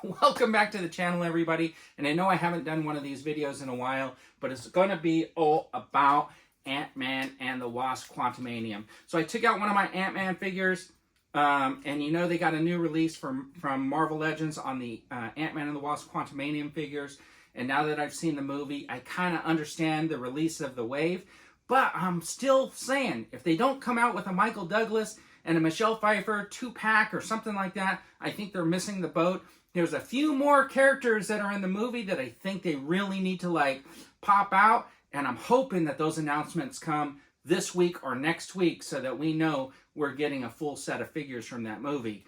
Welcome back to the channel, everybody. And I know I haven't done one of these videos in a while, but it's going to be all about Ant-Man and the Wasp Quantumania. So I took out one of my Ant-Man figures, and you know they got a new release from Marvel Legends on the Ant-Man and the Wasp Quantumania figures. And now that I've seen the movie, I kind of understand the release of the wave. But I'm still saying, if they don't come out with a Michael Douglas and a Michelle Pfeiffer 2-pack or something like that, I think they're missing the boat. There's a few more characters that are in the movie that I think they really need to pop out, and I'm hoping that those announcements come this week or next week so that we know we're getting a full set of figures from that movie.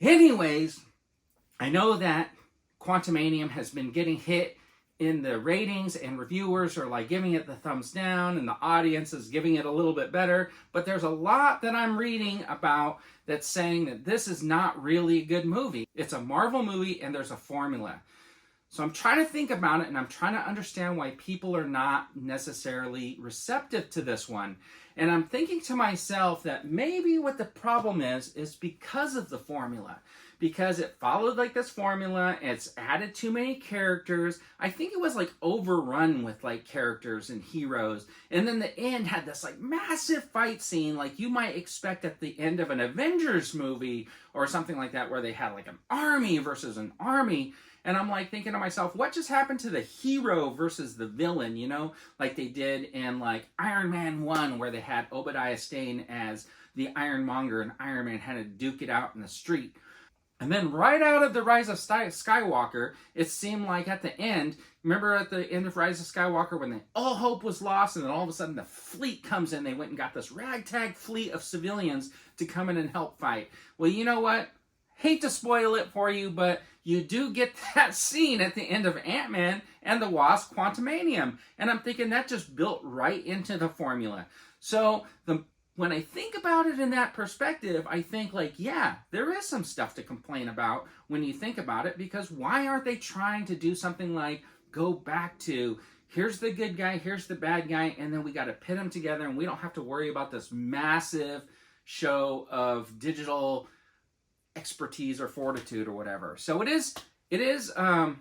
Anyways, I know that Quantumania has been getting hit in the ratings, and reviewers are giving it the thumbs down, and the audience is giving it a little bit better. But there's a lot that I'm reading about that's saying that this is not really a good movie. It's a Marvel movie, and there's a formula. So I'm trying to think about it, and I'm trying to understand why people are not necessarily receptive to this one. And I'm thinking to myself that maybe what the problem is because of the formula. Because it followed this formula, it's added too many characters. I think it was overrun with characters and heroes. And then the end had this massive fight scene like you might expect at the end of an Avengers movie or something like that, where they had an army versus an army. And I'm thinking to myself, what just happened to the hero versus the villain, you know? Like they did in Iron Man 1, where they had Obadiah Stane as the Ironmonger and Iron Man had to duke it out in the street. And then right out of the Rise of Skywalker, it seemed like at the end, remember at the end of Rise of Skywalker when all hope was lost, and then all of a sudden the fleet comes in, they went and got this ragtag fleet of civilians to come in and help fight. Well, you know what? Hate to spoil it for you, but you do get that scene at the end of Ant-Man and the Wasp Quantumania. And I'm thinking that just built right into the formula. So when I think about it in that perspective, I think yeah, there is some stuff to complain about when you think about it, because why aren't they trying to do something go back to, here's the good guy, here's the bad guy, and then we got to pit them together, and we don't have to worry about this massive show of digital expertise or fortitude or whatever. So it is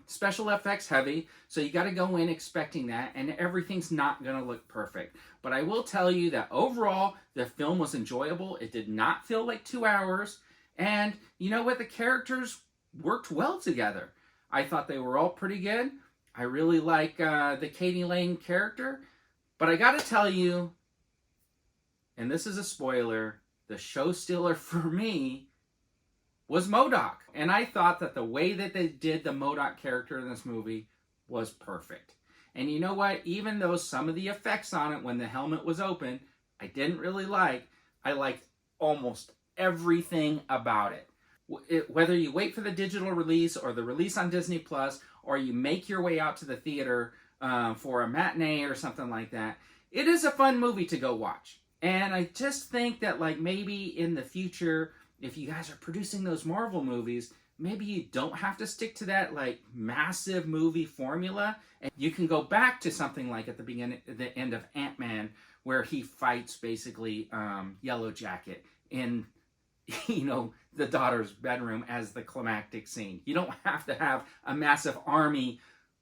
special effects heavy, so you got to go in expecting that, and everything's not going to look perfect. But I will tell you that overall, the film was enjoyable. It did not feel like 2 hours, and you know what? The characters worked well together. I thought they were all pretty good. I really like the Katie Lane character, but I got to tell you, and this is a spoiler, the show stealer for me was MODOK. And I thought that the way that they did the MODOK character in this movie was perfect. And you know what? Even though some of the effects on it when the helmet was open, I didn't really like, I liked almost everything about it. Whether you wait for the digital release or the release on Disney Plus, or you make your way out to the theater for a matinee or something like that, it is a fun movie to go watch. And I just think that maybe in the future, if you guys are producing those Marvel movies, maybe you don't have to stick to that massive movie formula, and you can go back to something at the end of Ant-Man, where he fights basically Yellow Jacket in the daughter's bedroom as the climactic scene. You don't have to have a massive army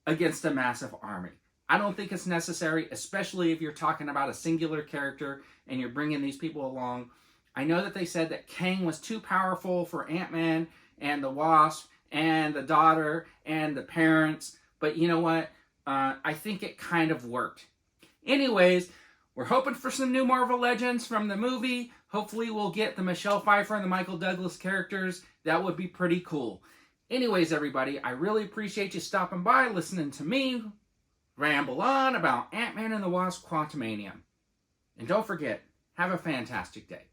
against a massive army. I don't think it's necessary, especially if you're talking about a singular character and you're bringing these people along. I know that they said that Kang was too powerful for Ant-Man and the Wasp and the daughter and the parents, but you know what? I think it kind of worked. Anyways, we're hoping for some new Marvel Legends from the movie. Hopefully we'll get the Michelle Pfeiffer and the Michael Douglas characters. That would be pretty cool. Anyways, everybody, I really appreciate you stopping by, listening to me ramble on about Ant-Man and the Wasp Quantumania. And don't forget, have a fantastic day.